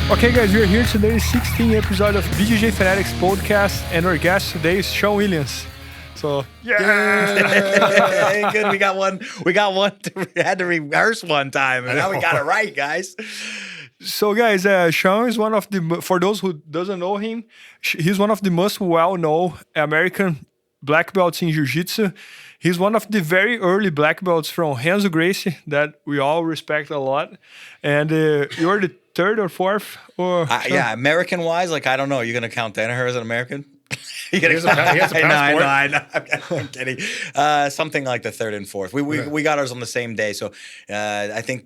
Okay, guys, we're here today, 16th episode of BJJ Fanatics podcast, and our guest today is Shawn Williams. So, Hey, good. We got one. We had to rehearse one time, and now we got it right, guys. So, guys, Shawn is one of the, for those who doesn't know him, he's one of the most well-known American black belts in Jiu-Jitsu. He's one of the very early black belts from Renzo Gracie that we all respect a lot. And you're the third or fourth? Or Yeah, American-wise, like, I don't know. You're going to count Danaher as an American? He has a passport. I know. I'm kidding. Something like the third and fourth. We got ours on the same day. So I think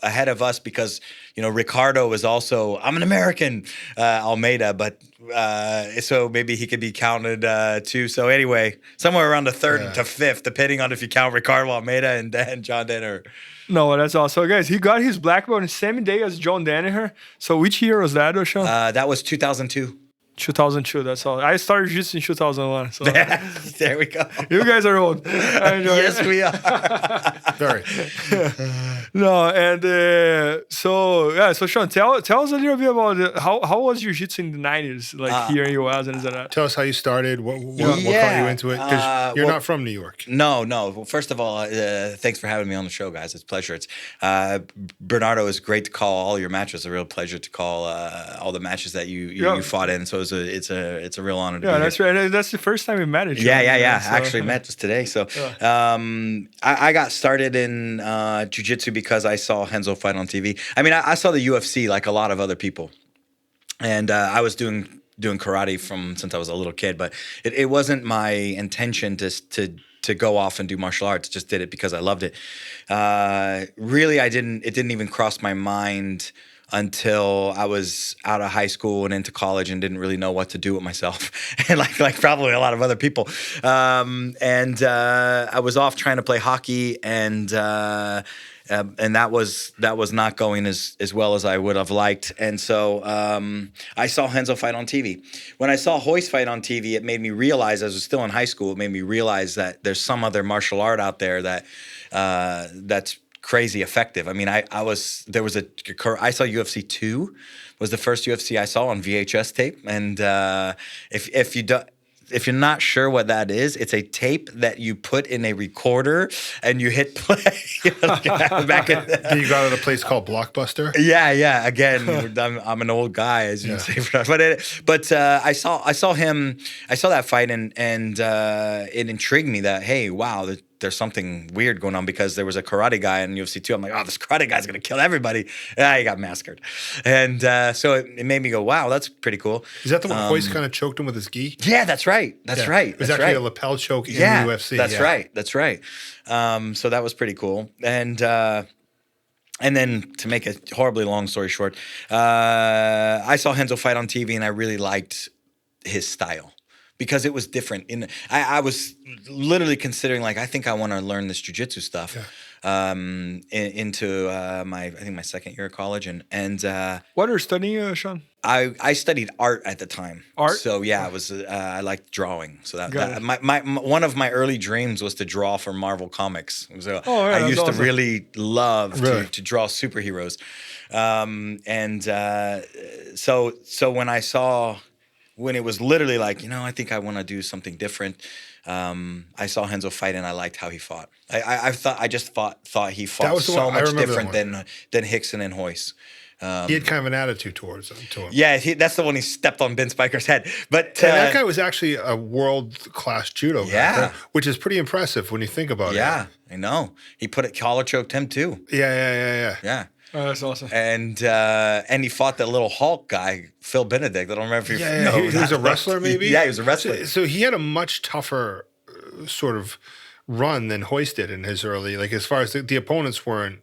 ahead of us because, you know, Ricardo was also, I'm an American, Almeida, but so maybe he could be counted too. So anyway, somewhere around the third to fifth, depending on if you count Ricardo Almeida and John Danaher. No, that's awesome. So, guys, he got his black belt on the same day as John Danaher. So which year was that, Shawn? That was 2002. 2002, that's all. I started jiu-jitsu in 2001. So there we go. You guys are old. Yes, we are. Very. No, and so Shawn, tell us a little bit about how was jiu-jitsu in the 90s, like here in US and that. Tell us how you started. What got you into it? Because you're not from New York. No. Well, first of all, thanks for having me on the show, guys. It's a pleasure. It's Bernardo, is great to call all your matches. It's a real pleasure to call all the matches that you fought in. So it's a real honor to be here. That's right. That's the first time we met each other. Yeah. So. Actually met just today. So I got started in jiu-jitsu because I saw Renzo fight on TV. I mean, I saw the UFC like a lot of other people. And I was doing karate since I was a little kid, but it wasn't my intention to go off and do martial arts. Just did it because I loved it. Really, it didn't even cross my mind until I was out of high school and into college and didn't really know what to do with myself, and like probably a lot of other people. I was off trying to play hockey, and that was not going as well as I would have liked. And so I saw Renzo fight on TV. When I saw Royce fight on TV, it made me realize, I was still in high school, it made me realize that there's some other martial art out there that's crazy effective. I mean, I saw UFC 2 was the first UFC I saw on VHS tape. And if you're not sure what that is, it's a tape that you put in a recorder and you hit play. You got it at a place called Blockbuster. Yeah. Again, I'm an old guy, as you say, but I saw him. I saw that fight, and it intrigued me that, hey, wow, there's something weird going on, because there was a karate guy in UFC 2. I'm like, oh, this karate guy's gonna kill everybody. He got massacred, and so it made me go, wow, that's pretty cool. Is that the one Royce kind of choked him with his gi? Yeah, that's right. Right. It was actually a lapel choke in the UFC. That's right. So that was pretty cool. And then, to make a horribly long story short, I saw Renzo fight on TV, and I really liked his style, because it was different. I was literally considering, like, I think I want to learn this jiu-jitsu stuff into my second year of college. And what are you studying, Shawn? I studied art at the time. Art? So yeah, it was I liked drawing. So my one of my early dreams was to draw for Marvel Comics. So I used to really love to draw superheroes. So when it was literally like, I think I want to do something different, I saw Renzo fight, and I liked how he fought. I thought he fought so much different than Hickson and Royce. He had kind of an attitude towards him. Yeah, that's the one he stepped on Ben Spiker's head. But that guy was actually a world-class judo guy, which is pretty impressive when you think about it. Yeah, I know. He collar choked him too. Yeah. Oh, that's awesome. And he fought that little Hulk guy, Phil Benedict. I don't remember if you know. He was a wrestler, maybe? Yeah, he was a wrestler. So he had a much tougher sort of run than Royce did in his early, like, as far as the opponents weren't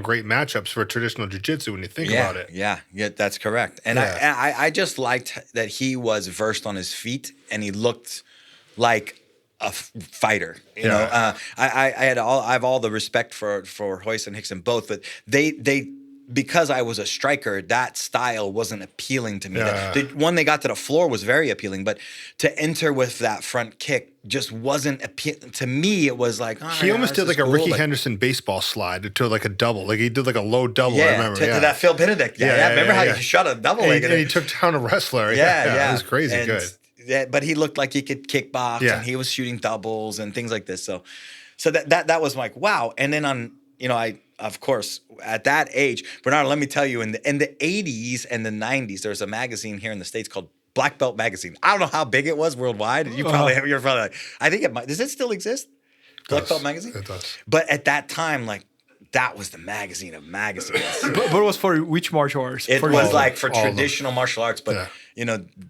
great matchups for traditional jiu-jitsu when you think about it. Yeah, that's correct. And I just liked that he was versed on his feet, and he looked like a fighter. You know, I have all the respect for Royce and Hickson both, but they because I was a striker, that style wasn't appealing to me. Yeah. When they got to the floor was very appealing, but to enter with that front kick just wasn't appealing. To me, it was like, He almost did like a Ricky Henderson baseball slide to like a double. Like he did like a low double, I remember. To that Phil Benedict. Remember how he shot a double leg? And he took down a wrestler. Yeah. It was crazy good. Yeah, but he looked like he could kickbox and he was shooting doubles and things like this. So that was like, wow. And then of course, at that age, Bernardo, let me tell you, in the 80s and the 90s, there was a magazine here in the States called Black Belt Magazine. I don't know how big it was worldwide. You're probably like, I think it might. Does it still exist? Black Belt Magazine? It does. But at that time, like, that was the magazine of magazines. But it was for which martial arts? It was like for traditional martial arts, but yeah.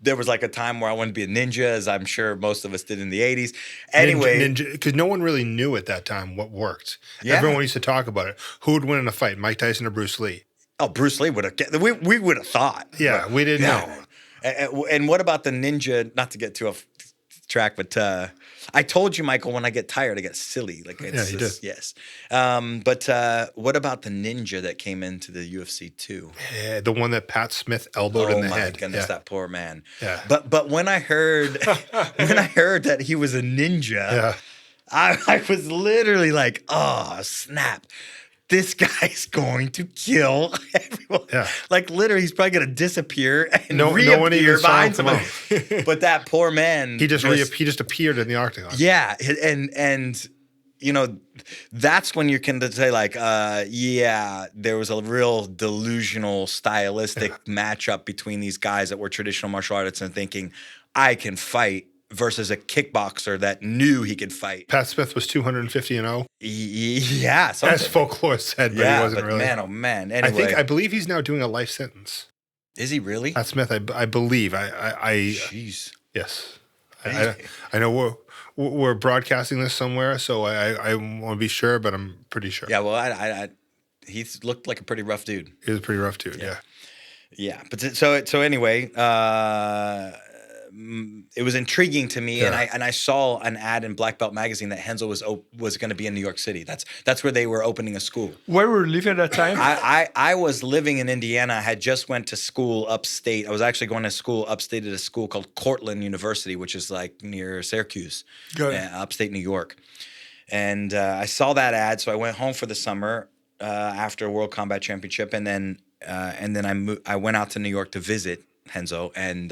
There was like a time where I wanted to be a ninja, as I'm sure most of us did in the 80s. Anyway, ninja, because no one really knew at that time what worked. Yeah. Everyone used to talk about it. Who would win in a fight, Mike Tyson or Bruce Lee? Oh, Bruce Lee would have. We would have thought. Yeah, we didn't know. And what about the ninja? Not to get too off track, but I told you, Michael, when I get tired, I get silly. Like you did. Yes. But what about the ninja that came into the UFC too? Yeah, the one that Pat Smith elbowed in the head. Oh my goodness, that poor man. Yeah. But when I heard that he was a ninja, I was literally like, oh snap. This guy's going to kill everyone. Yeah. Like literally, he's probably going to disappear and no one even behind saw him somebody. But that poor man, he just appeared in the octagon. Yeah, and that's when you can say like, there was a real delusional stylistic matchup between these guys that were traditional martial artists and thinking, I can fight. Versus a kickboxer that knew he could fight. Pat Smith was 250-0. Yeah, as folklore said, but he wasn't really. Man, oh man. Anyway, I believe he's now doing a life sentence. Is he really? Pat Smith, I believe. Jeez. Yes, I know we're broadcasting this somewhere, so I want to be sure, but I'm pretty sure. Yeah, well, he looked like a pretty rough dude. He was a pretty rough dude. Yeah. But so anyway. It was intriguing to me, and I saw an ad in Black Belt magazine that Renzo was going to be in New York City. That's where they were opening a school. Where were you living at that time? I was living in Indiana. I had just went to school upstate. I was actually going to school upstate at a school called Cortland University, which is like near Syracuse, upstate New York. And I saw that ad, so I went home for the summer after a World Combat Championship, and then I went out to New York to visit Renzo, and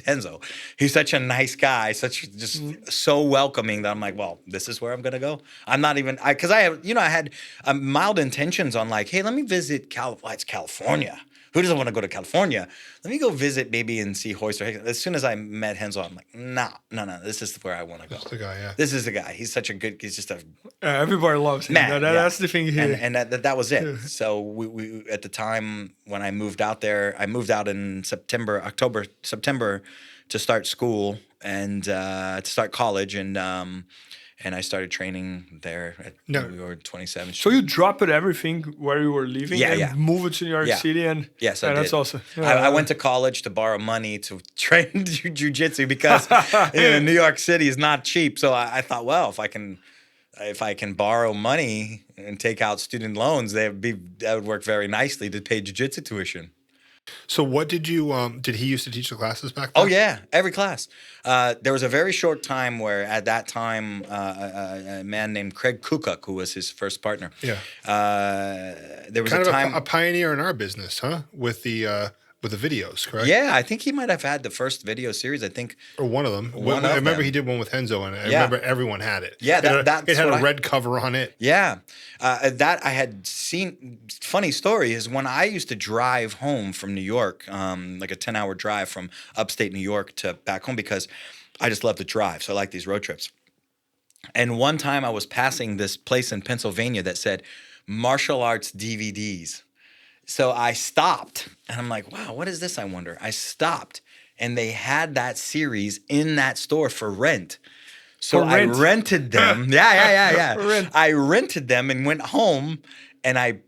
Renzo, he's such a nice guy, just so welcoming that I'm like, well, this is where I'm gonna go. I'm not even because I had mild intentions on like, hey, let me visit it's California. Who doesn't want to go to California? Let me go visit maybe and see Hoist or Higgins. As soon as I met Renzo, I'm like, no, this is where I want to go. That's the guy, yeah. This is the guy. He's such a good. He's just a everybody loves him. Man, That's the thing here. And that was it. So we at the time when I moved out there, I moved out in September to start school and to start college, and I started training there at we were 27. So you dropped everything where you were living and moved to New York City, and yes, I did. That's awesome. I went to college to borrow money to train Jiu-Jitsu because New York City is not cheap. So I thought, well, if I can borrow money and take out student loans, that would work very nicely to pay Jiu-Jitsu tuition. So what did you, did he used to teach the classes back then? Oh, yeah, every class. There was a very short time where at that time, a man named Craig Kukuk, who was his first partner. Yeah. There was kind a time. A pioneer in our business, huh? With the videos, correct? Yeah, I think he might have had the first video series, I think. Or one of them. I remember he did one with Renzo, and I remember everyone had it. Yeah, it had a red cover on it. Yeah. That I had seen. Funny story is when I used to drive home from New York, like a 10-hour drive from upstate New York to back home because I just love to drive. So I like these road trips. And one time I was passing this place in Pennsylvania that said martial arts DVDs. So I stopped, and I'm like, wow, what is this, I wonder? I stopped, and they had that series in that store for rent. So I rented them. Yeah. I rented them and went home, and I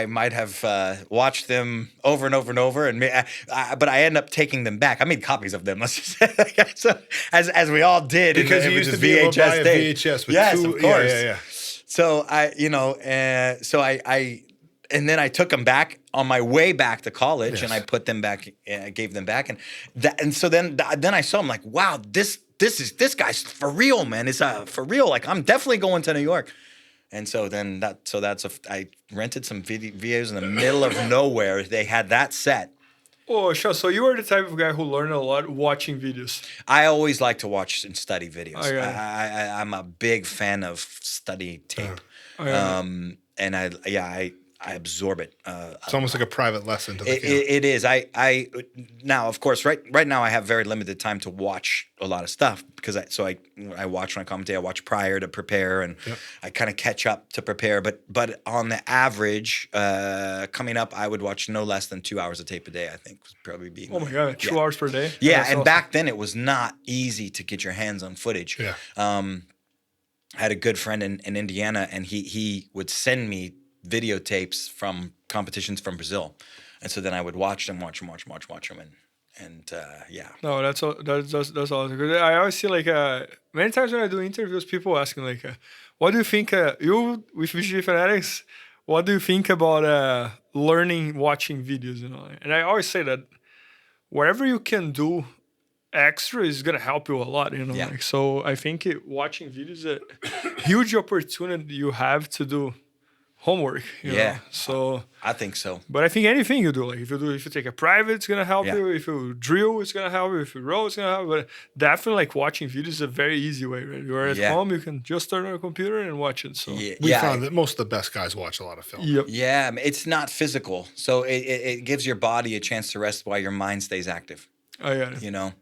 might have watched them over and over and over, but I ended up taking them back. I made copies of them. Let's just say, so, as we all did. Because you used to be able to buy a VHS with yes, two. Of course. Yeah. So and then I took them back on my way back to college, Yes. and I put them back. I gave them back, and so then I saw him like, wow, this guy's for real, man. It's for real. Like, I'm definitely going to New York. And so then I rented some videos in the middle of nowhere. They had that set. Oh, sure. So you are the type of guy who learned a lot watching videos. I always like to watch and study videos. Oh, yeah. I'm a big fan of study tape. Oh, yeah. And I absorb it. It's almost like a private lesson to the kid. It is. I now, of course, right now I have very limited time to watch a lot of stuff because I watch when I commentate. I watch prior to prepare, and I kind of catch up to prepare. But on the average, coming up, I would watch no less than 2 hours of tape a day. I think was probably being. Oh my God, 2 hours per day. Yeah, That's and awesome. back then it was not easy to get your hands on footage. Yeah. I had a good friend in Indiana, and he would send me videotapes from competitions from Brazil, and so then I would watch them, and yeah. No, that's awesome. 'Cause I always see like many times when I do interviews, people asking like, "What do you think you with BJJ Fanatics? What do you think about learning watching videos?" You know, and I always say that whatever you can do extra is gonna help you a lot. You know, Yeah. like, so I think watching videos is a huge opportunity you have to do homework. You know? So I think so. but I think anything you do, like if you take a private, it's gonna help Yeah. you. If you drill, it's gonna help you. If you row, it's gonna help you. But definitely, like watching videos is a very easy way. Right? You're at Yeah. home, you can just turn on a computer and watch it. So We found that most of the best guys watch a lot of film. yep. Yeah, it's not physical, so it gives your body a chance to rest while your mind stays active. I got it. You know,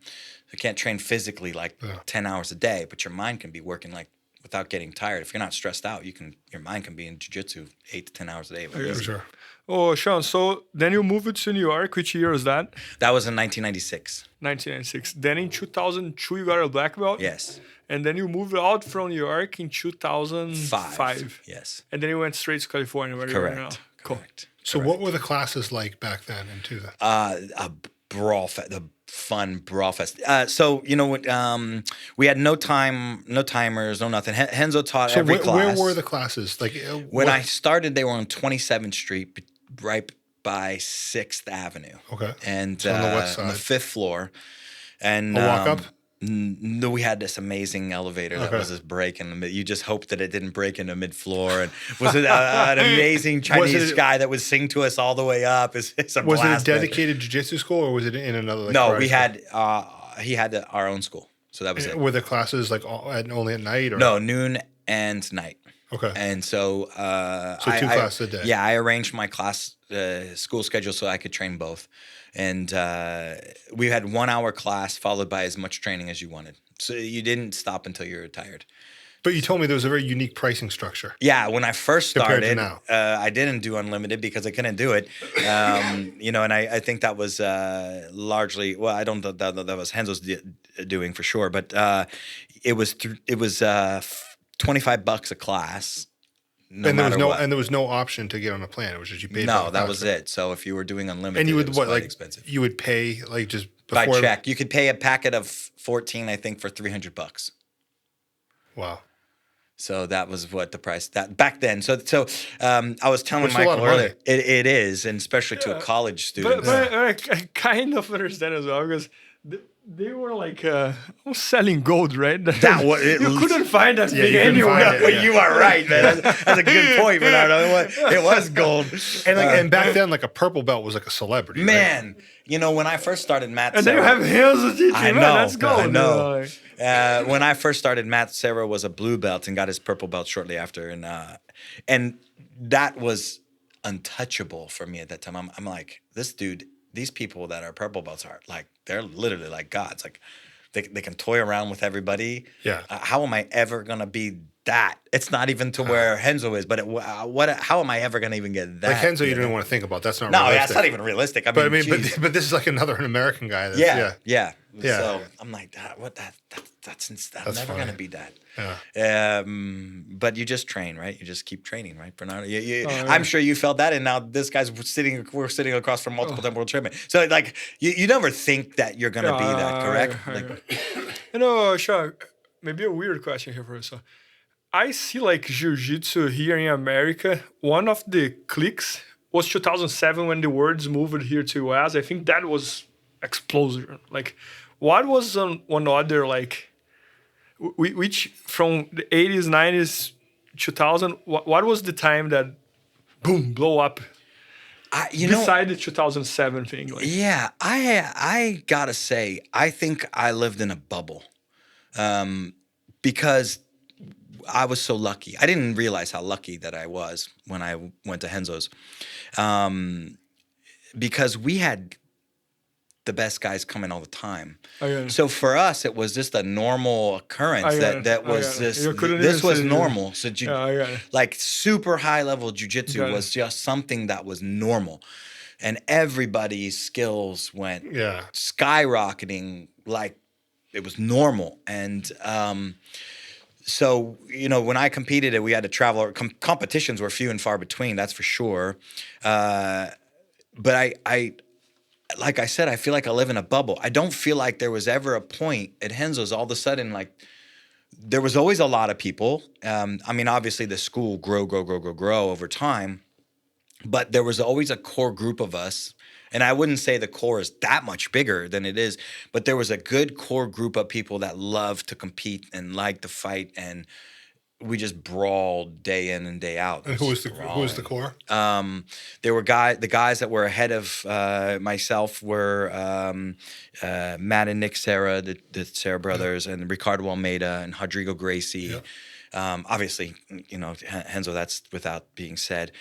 you can't train physically like 10 hours a day, but your mind can be working like without getting tired. If you're not stressed out, your mind can be in jiu-jitsu 8 to 10 hours a day. For sure. Oh, Shawn. So then you moved to New York. Which year was that? That was in 1996. 1996. Then in 2002, you got a black belt. Yes. And then you moved out from New York in 2005. Yes. And then you went straight to California, where you are now. Correct. Cool. Correct. So what were the classes like back then in 2000? A brawl fest, the fun brawl fest. So you know, we had no timers, no nothing. Renzo taught So every class. where were the classes? Like When I started, they were on 27th Street, right by 6th Avenue. Okay. And So on the west on the side. 5th floor. And A walk up? No, we had this amazing elevator that Okay. was just breaking. You just hoped that it didn't break into mid-floor. And was it an amazing Chinese guy that would sing to us all the way up? It's a Was blast, it a man. dedicated jiu-jitsu school or was it in another? Like, No, karate we school? had he had our own school, so that was it. Were the classes like only at night or No, noon and night. Okay. And so, So two classes a day. Yeah, I arranged my class school schedule so I could train both, and we had 1 hour class followed by as much training as you wanted. So you didn't stop until you were tired. But you told me there was a very unique pricing structure. Yeah, when I first Compared to started, now. I didn't do unlimited because I couldn't do it. You know, and I think that was largely, well, I don't know that was Renzo's doing for sure, but it was $25 a class. No And there was matter no what. and there was no option to get on a plan. It was just you paid. for No, the that class, was right? it. So if you were doing unlimited, And you would it was what quite like expensive. you would pay like just By before check. You could pay a packet of 14, I think, for $300. Wow. So that was what the price that back then. So I was telling Which is a lot Michael of money. earlier, it is, and especially to a college student. But I kind of understand as well because they were like selling gold, right? You couldn't find that thing you couldn't anywhere. find it, Well, you are right, man. That's a good point, Bernardo. It was gold. And back then, like a purple belt was like a celebrity. right? Man, you know, when I first started Matt And then you Serra, have Renzo teaching. I Man, know, that's gold. I know. You know, like- When I first started, Matt Serra was a blue belt and got his purple belt shortly after, and that was untouchable for me at that time. I'm like, this dude, these people that are purple belts are like, they're literally like gods. Like, they can toy around with everybody. Yeah. How am I ever gonna be that? It's not even to where Renzo is, but how am I ever gonna even get that? Like Renzo, you know? don't even want to think about. That's not No, realistic. that's not even realistic. But I mean, geez. but this is like another American guy. That's, Yeah. Yeah. So I'm like, that's I'm never funny. gonna be that. Yeah. But you just train, right? You just keep training, right, Bernardo? yeah. I'm sure you felt that, and now this guy's we're sitting across from multiple time world champion. So like, you never think that you're gonna be that, correct? You know, Shawn, maybe a weird question here for us. I see like Jiu-Jitsu here in America, one of the cliques was 2007 when the words moved here to US. I think that was explosion. Like, what was one other, like, which from the 80s, 90s, 2000, what was the time that, boom, blow up? Beside the 2007 thing. Like. Yeah, I gotta say, I think I lived in a bubble because I was so lucky. I didn't realize how lucky that I was when I went to Renzo's because we had the best guys coming all the time. So for us, it was just a normal occurrence that was just, this was normal. So like super high level jiu-jitsu was just something that was normal. And everybody's skills went skyrocketing like it was normal. And so, you know, when I competed, we had to travel. Competitions were few and far between, that's for sure. But I like I said, I feel like I live in a bubble. I don't feel like there was ever a point at Renzo's all of a sudden, like, there was always a lot of people. I mean, obviously the school grow over time, but there was always a core group of us. And I wouldn't say the core is that much bigger than it is, but there was a good core group of people that loved to compete and liked to fight, and we just brawled day in and day out. And who was the core? There were the guys that were ahead of myself were Matt and Nick Serra, the Serra brothers, and Ricardo Almeida and Rodrigo Gracie. Obviously, you know, Renzo, that's without being said.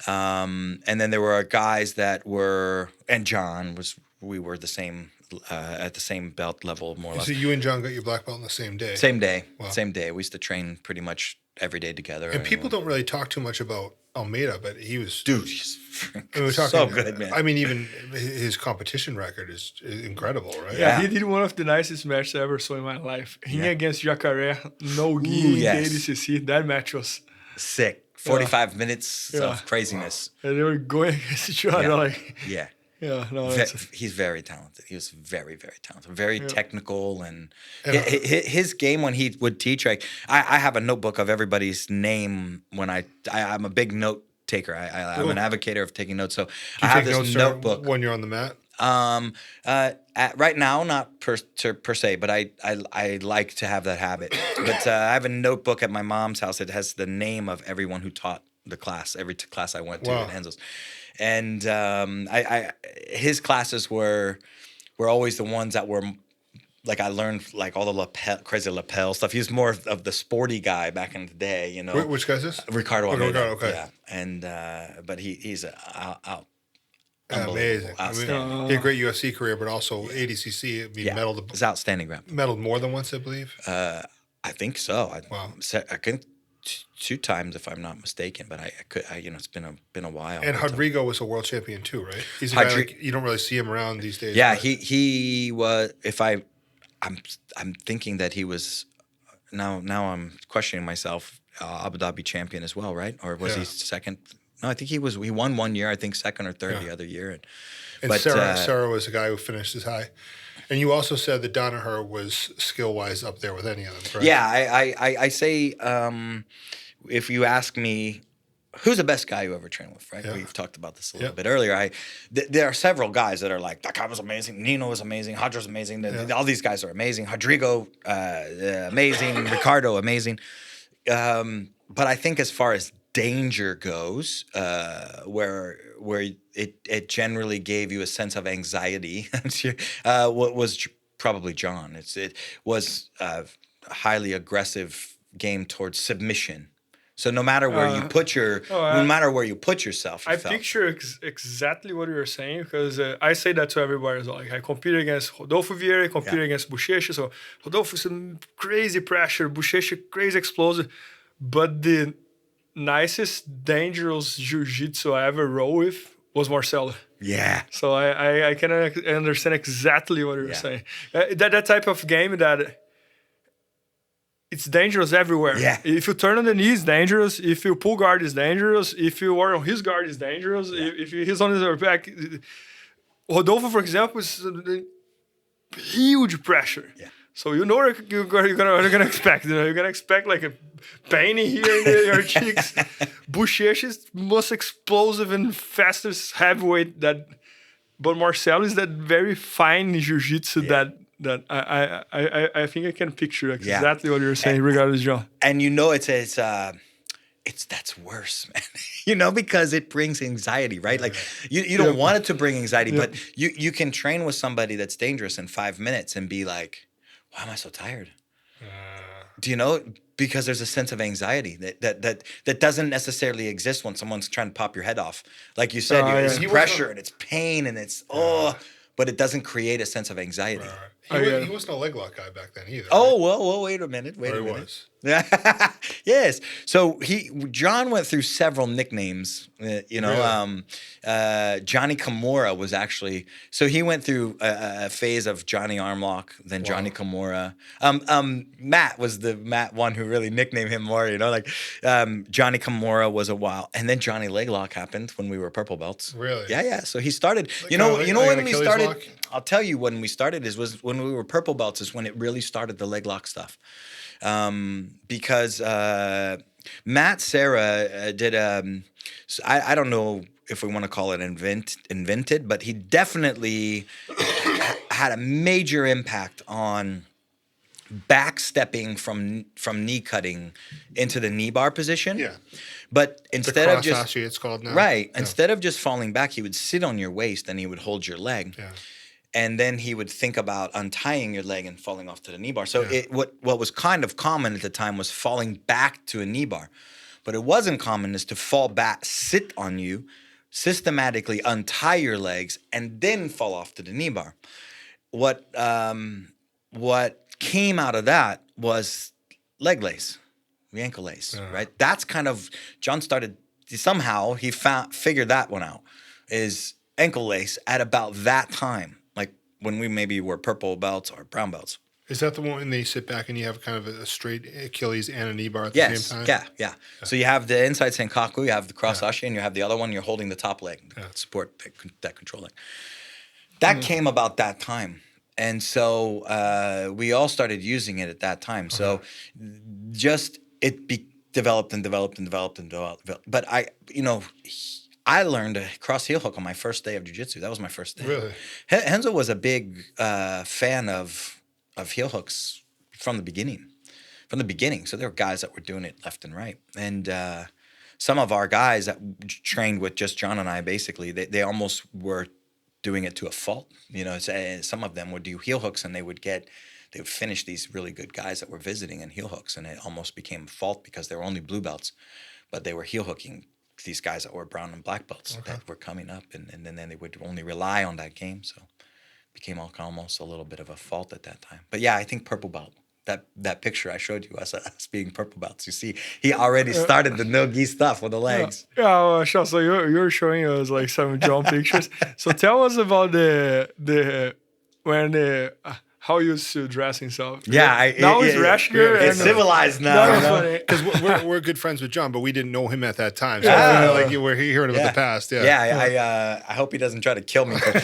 And then there were guys that were, and John we were the same, at the same belt level, more or less. So you and John got your black belt on the same day? Same day. Wow. Same day. We used to train pretty much every day together. And people don't really talk too much about Almeida, but he was... Dude, he's so good, man. I mean, even his competition record is incredible, right? Yeah, he did one of the nicest matches I ever saw in my life. Him against Jacaré, no gi in the ADCC. That match was... sick. 45 minutes of craziness. And they were going against each other like... Yeah, no, he's very talented. He was very, very talented, very technical, and his game when he would teach. Like I have a notebook of everybody's name when I'm a big note taker. I'm an advocate of taking notes, so I have this notebook when you're on the mat. Right now, not per se, but I like to have that habit. But I have a notebook at my mom's house that has the name of everyone who taught the class, every class I went to at Renzo's. And his classes were always the ones that were like I learned like all the crazy lapel stuff. He was more of the sporty guy back in the day, you know. Which guy is this? Ricardo Almeida. Ricardo, okay. Yeah, and but he's amazing. I mean, he had a great UFC career, but also ADCC. I mean, medaled. It's outstanding grappling. Medaled more than once, I believe. I think so. Wow. I think 2 times if I'm not mistaken, but I could you know, it's been a while. And Rodrigo was a world champion too, right? He's a guy like, you don't really see him around these days. Yeah, right? he was. I'm thinking that he was. Now I'm questioning myself. Abu Dhabi champion as well, right? Or was he second? No, I think he won one year. I think second or third the other year. And Serra was the guy who finished as high. And you also said that Danaher was skill-wise up there with any of them, correct? Yeah, I say if you ask me, who's the best guy you ever trained with, right? Yeah. We've talked about this a little bit earlier. There are several guys that are like, that guy was amazing, Nino was amazing, Hadra's amazing, all these guys are amazing, Rodrigo, amazing, Ricardo, amazing. But I think as far as danger goes, where it generally gave you a sense of anxiety, what was probably John. It was a highly aggressive game towards submission. So no matter where you put yourself, I picture exactly what you're saying, because I say that to everybody as well. Like I competed against Rodolfo Vieira, I competed against Bochecha. So Rodolfo some crazy pressure, Bochecha crazy explosive, but the nicest, dangerous jiu-jitsu I ever rolled with was Marcelo. Yeah. So I can understand exactly what you're saying. That type of game that it's dangerous everywhere. Yeah. If you turn on the knee, it's dangerous. If you pull guard, it's dangerous. If you are on his guard, it's dangerous. Yeah. If he's on his back. Rodolfo, for example, is huge pressure. Yeah. So you know what you're gonna expect. You know, you're gonna expect like a pain here in your cheeks. Bochecha is most explosive and fastest heavyweight that. But Marcelo is that very fine jiu-jitsu that I think I can picture exactly what you're saying regarding John. And you know it's that's worse, man. You know, because it brings anxiety, right? Like you don't want it to bring anxiety, but you can train with somebody that's dangerous in 5 minutes and be like, why am I so tired? Do you know? Because there's a sense of anxiety that doesn't necessarily exist when someone's trying to pop your head off. Like you said, it's pressure and it's pain and it's but it doesn't create a sense of anxiety. He wasn't a leg lock guy back then either. Oh, well, wait a minute. Wait a minute. Was. Yes. So John went through several nicknames. Johnny Kimura was actually. So he went through a phase of Johnny Armlock, then Johnny Kimura. Matt was the one who really nicknamed him more. You know, like Johnny Kimura was a while, and then Johnny Leglock happened when we were purple belts. Really? Yeah. So he started. Like when we started. Lock? I'll tell you when we started was when we were purple belts is when it really started the leg lock stuff. Because Matt Serra did I don't know if we want to call it invented, but he definitely had a major impact on backstepping from knee cutting into the knee bar position. Yeah. But instead of just fascia, it's called now. Right. Yeah. Instead of just falling back, he would sit on your waist and he would hold your leg. Yeah. And then he would think about untying your leg and falling off to the knee bar. So what was kind of common at the time was falling back to a knee bar. But it wasn't common is to fall back, sit on you, systematically untie your legs, and then fall off to the knee bar. What came out of that was leg lace, the ankle lace, right? That's kind of, John started, somehow he figured that one out, is ankle lace at about that time. When we maybe were purple belts or brown belts. Is that the one when they sit back and you have kind of a straight Achilles and a knee bar at the same time? Yeah. So you have the inside senkaku, you have the cross ashi, and you have the other one, you're holding the top leg, support that control leg. That came about that time. And so we all started using it at that time. So just developed and developed and developed and developed. But I learned a cross heel hook on my first day of jiu-jitsu. That was my first day. Really? Renzo was a big fan of heel hooks from the beginning. So there were guys that were doing it left and right. And some of our guys that trained with just John and I, basically, they almost were doing it to a fault. You know, some of them would do heel hooks and they would finish these really good guys that were visiting in heel hooks. And it almost became a fault because they were only blue belts, but they were heel hooking these guys that were brown and black belts that were coming up, and then they would only rely on that game. So it became almost a little bit of a fault at that time. But yeah, I think purple belt, that picture I showed you us being purple belts, you see, he already started the no-gi stuff with the legs. Yeah, Shawn, so you're showing us like some John pictures. So tell us about how you used to dress himself. Yeah, now he's rashier. It's civilized now. Because we're good friends with John, but we didn't know him at that time. So we're hearing about the past. I hope he doesn't try to kill me. But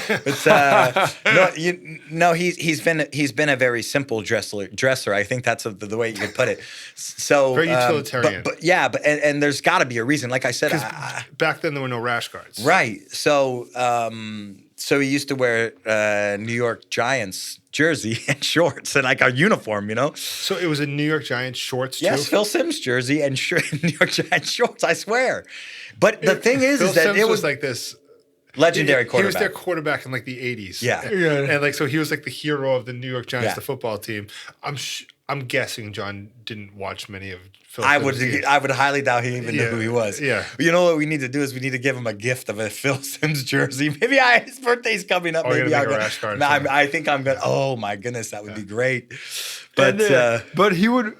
he's been a very simple dresser. I think that's the way you could put it. So very utilitarian. But there's got to be a reason. Like I said, back then there were no rash guards. Right. So he used to wear New York Giants jersey and shorts and like a uniform, you know? So it was a New York Giants shorts too? Yes, Phil Simms jersey and New York Giants shorts, I swear. But the thing is that Simms it was like this legendary quarterback. He was their quarterback in like the 80s. Yeah. And so he was like the hero of the New York Giants, the football team. I'm guessing John didn't watch many of Phil Simms. I would highly doubt he even knew who he was. Yeah. But you know what we need to do is we need to give him a gift of a Phil Simms jersey. Maybe his birthday's coming up. Maybe I'll go. Rash card I think I'm gonna. Oh my goodness, that would be great. But he would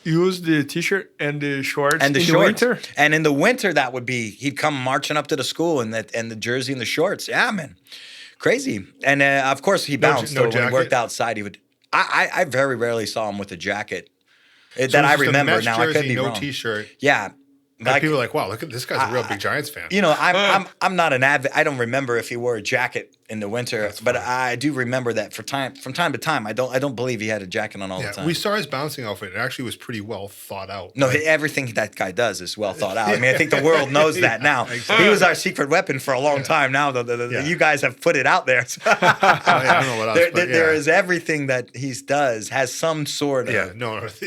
use the t-shirt and the shorts in the winter. And in the winter, that would be he'd come marching up to the school and the jersey and the shorts. Yeah, man, crazy. And of course he bounced. So when he worked outside, he would. I very rarely saw him with a jacket that I remember. Now jersey, I could be wrong. No t-shirt. Yeah, Like people are like, wow, look at this guy's a real big Giants fan. You know, I'm not an advocate. I don't remember if he wore a jacket in the winter, but I do remember that from time to time. I don't believe he had a jacket on all the time. We saw his bouncing outfit. It actually was pretty well thought out. No, everything that guy does is well thought out. I mean, I think the world knows that now. Exactly. He was our secret weapon for a long time. Now, you guys have put it out there. I don't know what else. There is everything that he does has some sort of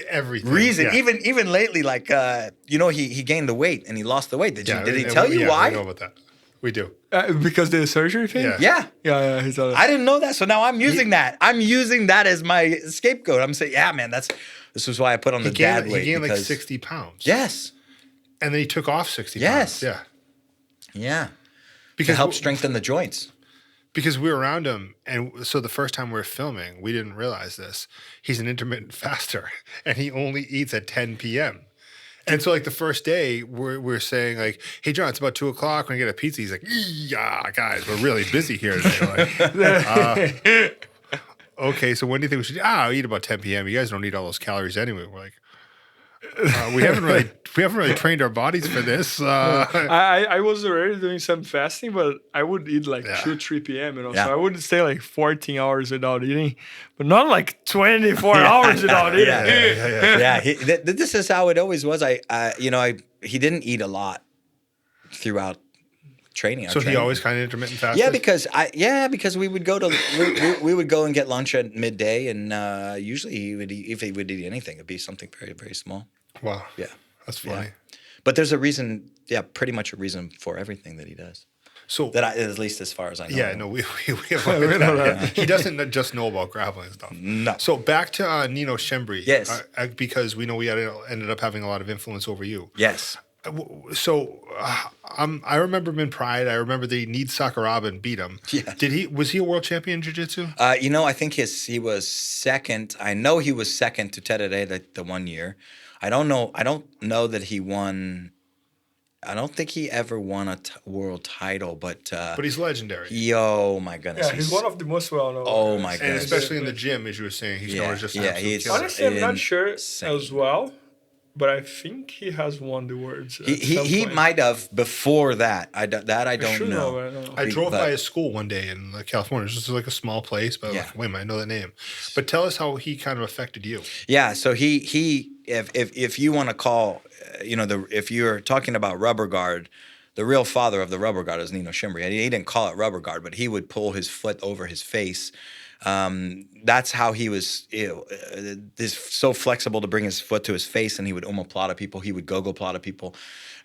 everything reason. Even lately, like he gained the weight and he lost the weight. Did he tell you why? We know about that. We do. Because the surgery thing? Yeah. Yeah. I didn't know that. So now I'm using that. I'm using that as my scapegoat. I'm saying, yeah, man, this was why I put on the dad weight. He gained like 60 pounds. Yes. And then he took off 60 pounds. Yeah. Yeah. Because to help strengthen the joints. Because we were around him, and so the first time we were filming, we didn't realize this. He's an intermittent faster, and he only eats at 10 p.m. And so, like, the first day, we're saying, like, hey, John, it's about 2 o'clock. We're going to get a pizza. He's like, yeah, guys, we're really busy here today. Like, okay, so when do you think we should I'll eat about 10 p.m. You guys don't need all those calories anyway. We're like, we haven't really trained our bodies for this. I was already doing some fasting, but I would eat like 2, 3 p.m. So I would stay like 14 hours without eating, but not like 24 hours without eating. This is how it always was. He didn't eat a lot throughout training. So he always kind of intermittent fasted? Because we would go we would go and get lunch at midday, and usually he would eat, if he would eat anything, it'd be something very, very small. Wow. Yeah. That's funny. Yeah. But there's a reason, pretty much a reason for everything that he does. So at least as far as I know. Yeah, no, we have that. He doesn't just know about grappling stuff. No. So back to Nino Schembri. Yes. Because we know we ended up having a lot of influence over you. Yes. So I remember him in Pride. I remember they need Sakuraba and beat him. Yeah. Was he a world champion in jiu-jitsu? I think he was second. I know he was second to Terere the 1 year. I don't know that he won. I don't think he ever won a world title, but he's legendary. Oh my goodness! Yeah, he's one of the most well-known. Oh my goodness! And especially in the gym, as you were saying, he's known as just honestly, I'm not sure as well. But I think he has won the words. He might have before that. I don't know. I drove by his school one day in California. It's just like a small place, but like, wait a minute, I know that name. But tell us how he kind of affected you. Yeah, so he if you want to call, if you're talking about rubber guard, the real father of the rubber guard is Nino Schembri. He didn't call it rubber guard, but he would pull his foot over his face. That's how he was so flexible to bring his foot to his face, and he would omoplata people. He would go-go plata people.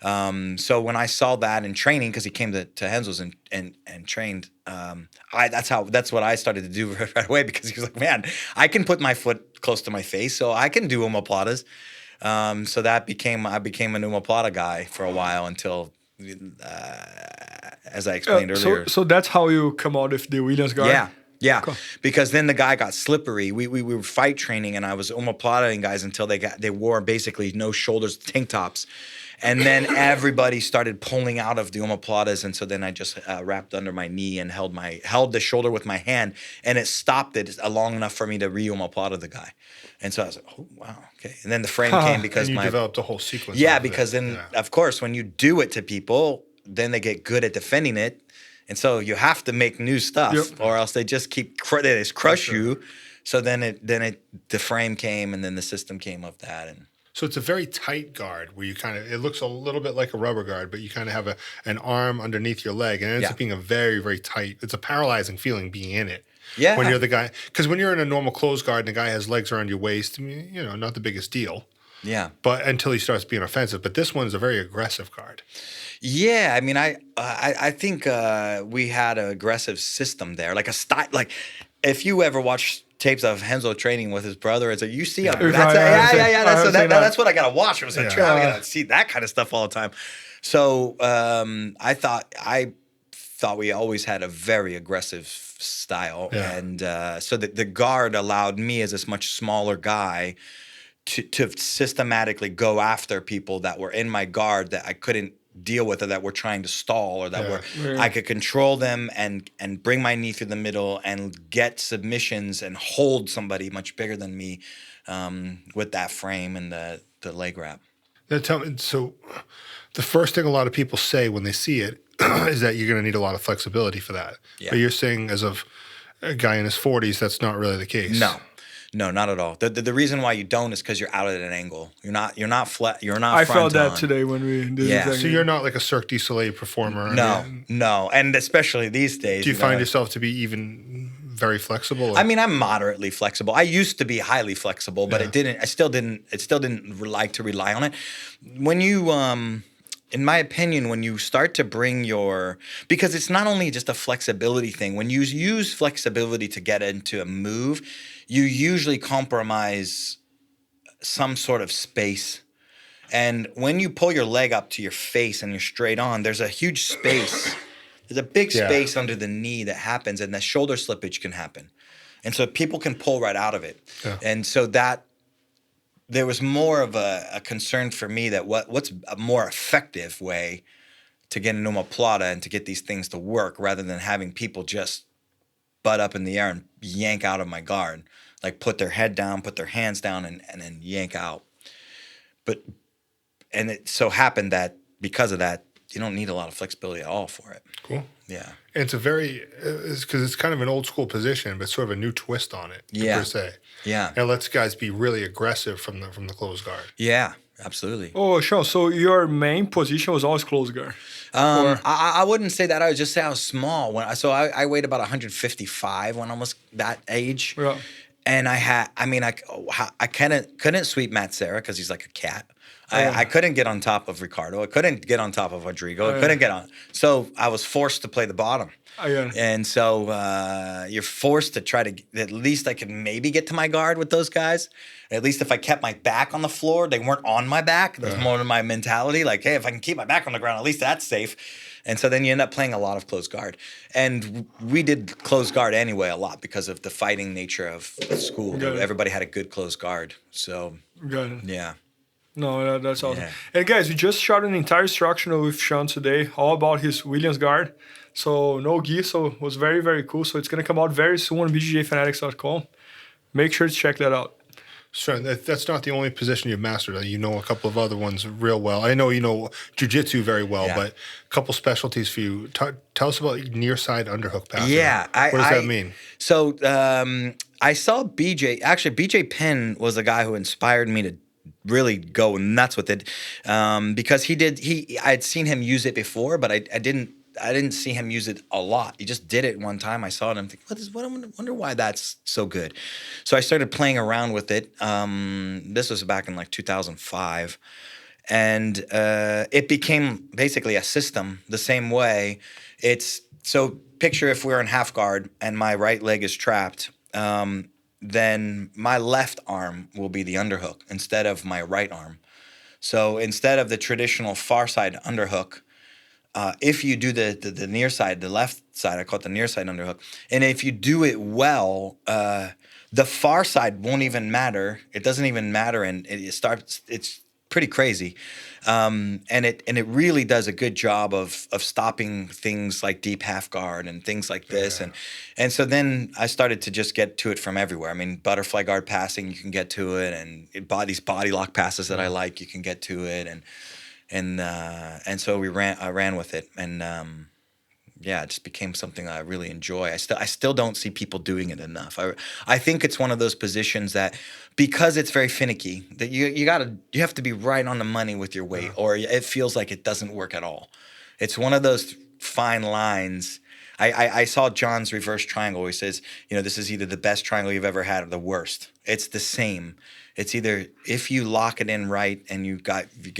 So when I saw that in training, because he came to Renzo's and trained, that's what I started to do right away, because he was like, man, I can put my foot close to my face, so I can do omoplatas. So I became an omoplata guy for a while until, as I explained earlier. So that's how you come out with the Williams guard? Yeah, cool. Because then the guy got slippery. We were fight training, and I was omoplataing guys until they wore basically no shoulders, tank tops, and then everybody started pulling out of the omoplatas, and so then I just wrapped under my knee and held the shoulder with my hand, and it stopped it long enough for me to re-omoplata the guy, and so I was like, oh wow, okay. And then the frame came because and you developed a whole sequence. Yeah, because then of course when you do it to people, then they get good at defending it. And so you have to make new stuff, or else they just crush you. So then the frame came, and then the system came of that. And so it's a very tight guard where you it looks a little bit like a rubber guard, but you kind of have an arm underneath your leg, and it ends up being a very, very tight. It's a paralyzing feeling being in it. Yeah. When you're the guy, because when you're in a normal closed guard and the guy has legs around your waist, I mean, not the biggest deal. Yeah. But until he starts being offensive, but this one's a very aggressive guard. Yeah, I mean, I think we had an aggressive system there, like a style. Like, if you ever watch tapes of Renzo training with his brother, it's like you see him. That's what I gotta watch. I gotta see that kind of stuff all the time. So I thought we always had a very aggressive style, and so the guard allowed me as this much smaller guy to systematically go after people that were in my guard that I couldn't deal with, or that were trying to stall, or that I could control them and bring my knee through the middle and get submissions and hold somebody much bigger than me with that frame and the leg wrap. Now tell me, so the first thing a lot of people say when they see it is that you're going to need a lot of flexibility for that. Yeah. But you're saying, as of a guy in his 40s, that's not really the case. No, not at all. The reason why you don't is because you're out at an angle. You're not flat. You're not. I front felt that on. today when we did Yeah. the thing. So you're not like a Cirque du Soleil performer. No, and especially these days. Do you find yourself to be even very flexible? I mean, I'm moderately flexible. I used to be highly flexible, but it still didn't like to rely on it. When you, in my opinion, when you start to bring because it's not only just a flexibility thing. When you use flexibility to get into a move, you usually compromise some sort of space. And when you pull your leg up to your face and you're straight on, there's a huge space. There's a big space under the knee that happens, and the shoulder slippage can happen. And so people can pull right out of it. Yeah. And so there was more of a concern for me that what's a more effective way to get an omoplata and to get these things to work rather than having people just butt up in the air and yank out of my guard, like put their head down, put their hands down, and then yank out. And it so happened that because of that, you don't need a lot of flexibility at all for it. Cool. Yeah. And it's because it's kind of an old school position, but sort of a new twist on it, per se. Yeah. It lets guys be really aggressive from the closed guard. Yeah, absolutely. Oh, Shawn, so your main position was always closed guard? I wouldn't say that. I would just say I was small. I weighed about 155 when I was that age. Yeah. And I couldn't sweep Matt Serra because he's like a cat. I couldn't get on top of Ricardo. I couldn't get on top of Rodrigo. I couldn't get on. So I was forced to play the bottom. And so you're forced to try to, at least I could maybe get to my guard with those guys. At least if I kept my back on the floor, they weren't on my back. That's more of my mentality. Like, hey, if I can keep my back on the ground, at least that's safe. And so then you end up playing a lot of closed guard. And we did closed guard anyway a lot because of the fighting nature of school. Everybody had a good closed guard. So, yeah. No, that's awesome. Yeah. And guys, we just shot an entire instructional with Shawn today, all about his Williams guard. So no gi, so it was very, very cool. So it's going to come out very soon on BJJfanatics.com. Make sure to check that out. Sure, that's not the only position you've mastered. You know a couple of other ones real well. I know you know Jiu-Jitsu very well, but a couple specialties for you. Tell us about near side underhook passing. Yeah. What does that mean? So I saw BJ Penn was the guy who inspired me to really go nuts with it because I'd seen him use it before, but I didn't see him use it a lot. He just did it one time. I saw it and I'm thinking, I wonder why that's so good. So I started playing around with it. This was back in like 2005. And it became basically a system the same way. So picture if we're in half guard and my right leg is trapped, then my left arm will be the underhook instead of my right arm. So instead of the traditional far side underhook, if you do the near side, the left side, I call it the near side underhook, and if you do it well, the far side won't even matter. It doesn't even matter, and it's pretty crazy, and it really does a good job of stopping things like deep half guard and things like this, and so then I started to just get to it from everywhere. I mean, butterfly guard passing, you can get to it, and these body lock passes that I like, you can get to it, and so I ran with it, and it just became something I really enjoy. I still don't see people doing it enough. I think it's one of those positions that, because it's very finicky, that you have to be right on the money with your weight, or it feels like it doesn't work at all. It's one of those fine lines. I saw John's reverse triangle where he says, this is either the best triangle you've ever had or the worst. It's the same. It's either if you lock it in right and you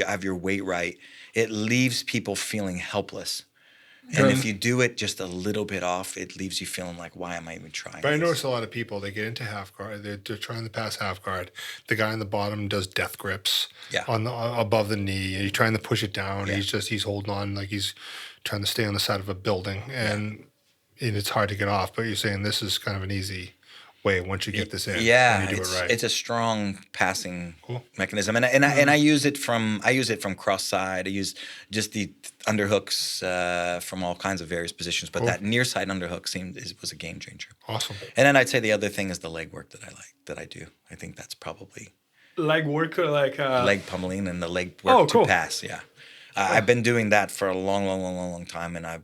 have your weight right, it leaves people feeling helpless. And if you do it just a little bit off, it leaves you feeling like, why am I even trying? But I notice a lot of people, they get into half guard, they're trying to pass half guard. The guy on the bottom does death grips above the knee, and you're trying to push it down. Yeah. He's holding on like he's trying to stay on the side of a building, and it's hard to get off. But you're saying this is kind of an easy way once you get this in. Yeah, and you do it right. It's a strong passing mechanism, and I use it from cross side. I use just the underhooks from all kinds of various positions, but that near side underhook was a game changer. Awesome. And then I'd say the other thing is the leg work that I do. I think that's probably leg work, like leg pummeling and the leg work cool. to pass. Yeah, I've been doing that for a long time, and I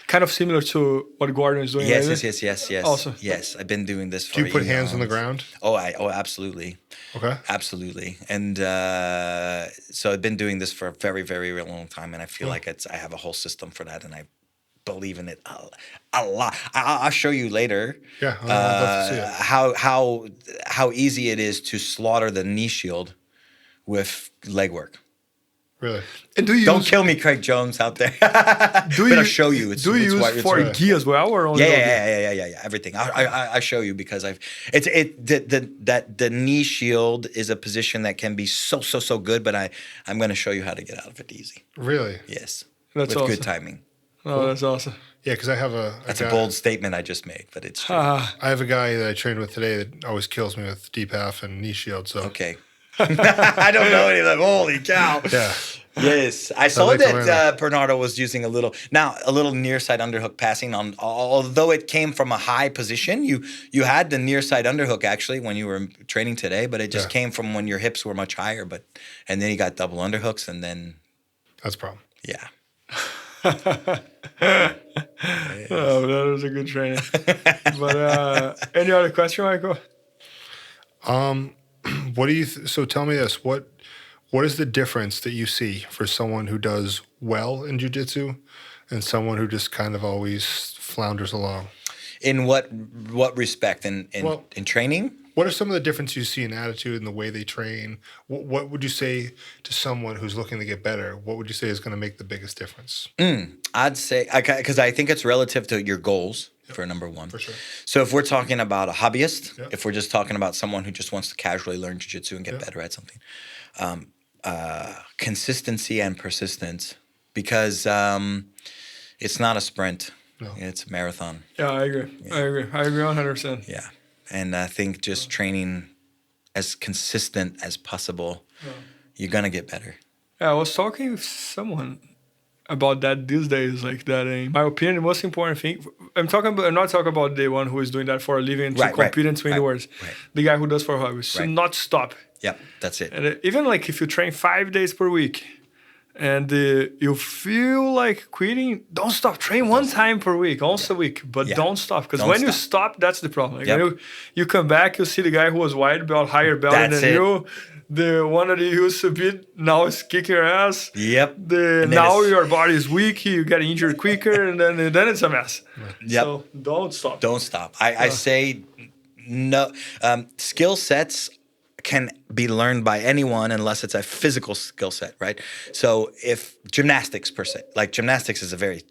kind of similar to what Gordon is doing. yes. Awesome. Yes, I've been doing this for. Do you put hands on the ground? Oh, absolutely. Okay. Absolutely, and so I've been doing this for a very, very long time, and I feel like I have a whole system for that, and I believe in it a lot. I'll show you later. Yeah, I'd love to see it. How easy it is to slaughter the knee shield with leg work. Really? And do you Don't kill me, Craig Jones out there. But I'll show you. Do you use for gi as well, or only? Yeah. Everything. I show you because the knee shield is a position that can be so good, but I'm going to show you how to get out of it easy. Really? Yes. That's with awesome. good timing. Oh, that's awesome. Yeah, because I have That's a bold statement I just made, but it's true. I have a guy that I trained with today that always kills me with deep half and knee shield. So Okay. I don't know any of them. Holy cow. yeah. Yes, I saw like to that Bernardo was using a little near side underhook passing on. Although it came from a high position, you had the near side underhook actually when you were training today, but it just came from when your hips were much higher. And then you got double underhooks, and then That's a problem. yeah. Oh, that was a good training. But any other question, Michael? What do you? So tell me this: what is the difference that you see for someone who does well in jiu-jitsu and someone who just kind of always flounders along? In what respect? In training? What are some of the differences you see in attitude and the way they train? What would you say to someone who's looking to get better? What would you say is going to make the biggest difference? I'd say, because I think it's relative to your goals, for number one. For sure. So if we're talking about a hobbyist, if we're just talking about someone who just wants to casually learn jiu-jitsu and get better at something, consistency and persistence, because it's not a sprint. No. It's a marathon. Yeah, I agree. Yeah. I agree 100%. Yeah. And I think just training as consistent as possible, you're going to get better. Yeah, I was talking with someone about that these days, like that. In my opinion, the most important thing, I'm not talking about the one who is doing that for a living to compete in 20 words. Right. The guy who does for hobbies. So not stop. Yep, that's it. And even like if you train 5 days per week, and you feel like quitting, don't stop. Train one time per week, once a week, but don't stop. Because when you stop, that's the problem. Like when you come back, you see the guy who was white belt, higher belt than you. The one that you used to beat now is kicking your ass. Yep. Now your body is weak, you get injured quicker, and then it's a mess. Yep. So don't stop. Don't stop. I say no. Skill sets can be learned by anyone unless it's a physical skill set, right? So if gymnastics per se, like gymnastics is a very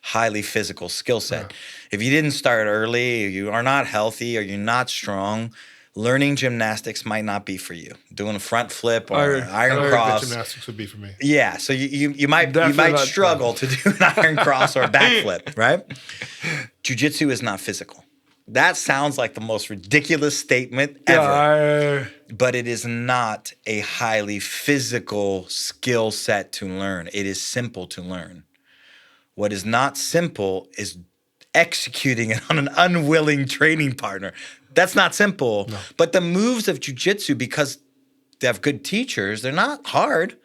highly physical skill set. If you didn't start early, or you are not healthy, or you're not strong, learning gymnastics might not be for you. Doing a front flip or iron cross. Gymnastics would be for me. Yeah, so you might struggle to do an iron cross or a backflip, right? Jiu-jitsu is not physical. That sounds like the most ridiculous statement ever. But it is not a highly physical skill set to learn. It is simple to learn. What is not simple is executing it on an unwilling training partner. That's not simple. No. But the moves of jiu-jitsu, because they have good teachers, they're not hard.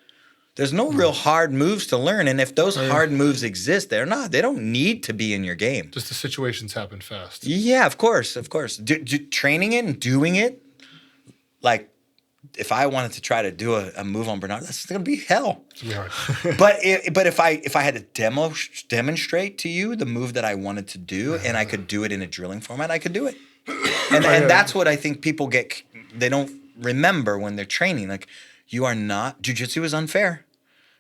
There's no real hard moves to learn. And if those hard moves exist, they don't need to be in your game. Just the situations happen fast. Yeah, of course. Training it and doing it, like if I wanted to try to do a move on Bernardo, that's going to be hell. It's going to be hard. but if I had to demonstrate to you the move that I wanted to do and I could do it in a drilling format, I could do it. And that's what I think people they don't remember when they're training. Like, you are not, jiu-jitsu is unfair.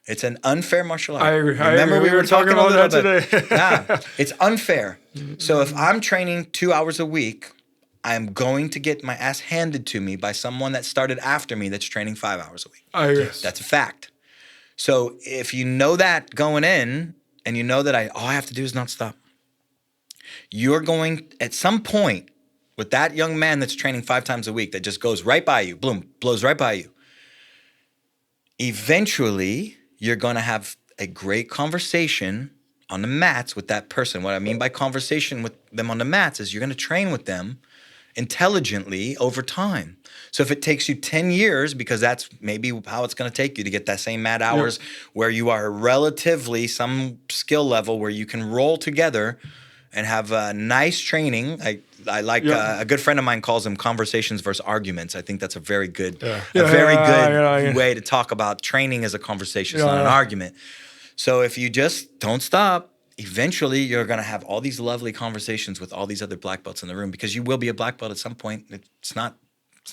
It's an unfair martial art. I agree. Remember we were talking about that today. Yeah, it's unfair. So if I'm training 2 hours a week, I'm going to get my ass handed to me by someone that started after me that's training 5 hours a week. I agree. That's a fact. So if you know that going in, and you know that all I have to do is not stop, you're going, at some point, with that young man that's training 5 times a week that just goes right by you, boom, blows right by you, eventually you're going to have a great conversation on the mats with that person. What I mean by conversation with them on the mats is you're going to train with them intelligently over time. So if it takes you 10 years, because that's maybe how it's going to take you to get that same mad hours where you are relatively some skill level where you can roll together and have a nice training. I like a good friend of mine calls them conversations versus arguments. I think that's a very good, way to talk about training as a conversation, not an argument. So if you just don't stop, eventually you're going to have all these lovely conversations with all these other black belts in the room, because you will be a black belt at some point. It's not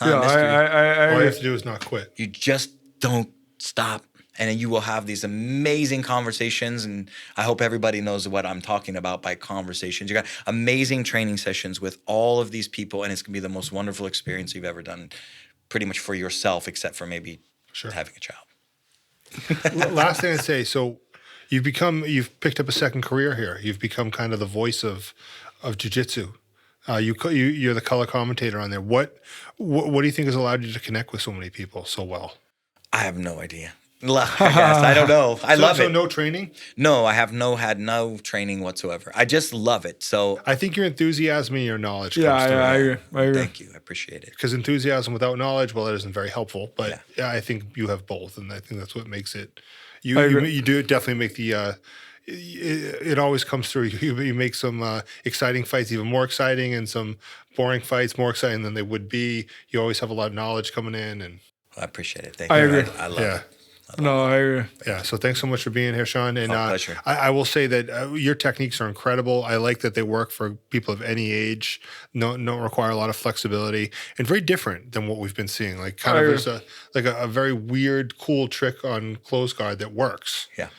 a mystery. All you have to do is not quit. You just don't stop. And then you will have these amazing conversations. And I hope everybody knows what I'm talking about by conversations. You got amazing training sessions with all of these people. And it's going to be the most wonderful experience you've ever done, pretty much for yourself, except for maybe having a child. Last thing I'd say, so you've picked up a second career here. You've become kind of the voice of jiu-jitsu. You're the color commentator on there. What do you think has allowed you to connect with so many people so well? I have no idea. I guess. I don't know. I love it. So no training? No, I have had no training whatsoever. I just love it. So I think your enthusiasm and your knowledge comes through. I agree. Thank you. I appreciate it. Because enthusiasm without knowledge, well, it isn't very helpful. But I think you have both, and I think that's what makes it. You do definitely make the. It always comes through. You make some exciting fights even more exciting, and some boring fights more exciting than they would be. You always have a lot of knowledge coming in, and I appreciate it. Thank you. I agree. I love it. No, I agree. Yeah, so thanks so much for being here, Shawn. And pleasure. I will say that your techniques are incredible. I like that they work for people of any age, don't require a lot of flexibility, and very different than what we've been seeing. Like kind of there's a very weird, cool trick on close guard that works. Yeah.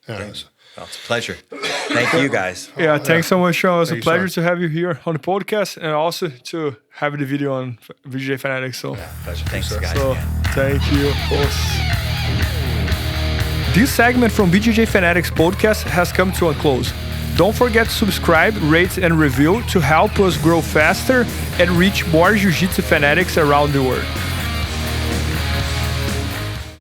Well, it's a pleasure. Thank you, guys. Yeah, thanks so much, Shawn. It was a pleasure to have you here on the podcast, and also to have the video on BJJ Fanatics. So, pleasure. Thanks, guys. So, thank you. This segment from BJJ Fanatics podcast has come to a close. Don't forget to subscribe, rate, and review to help us grow faster and reach more Jiu-Jitsu fanatics around the world.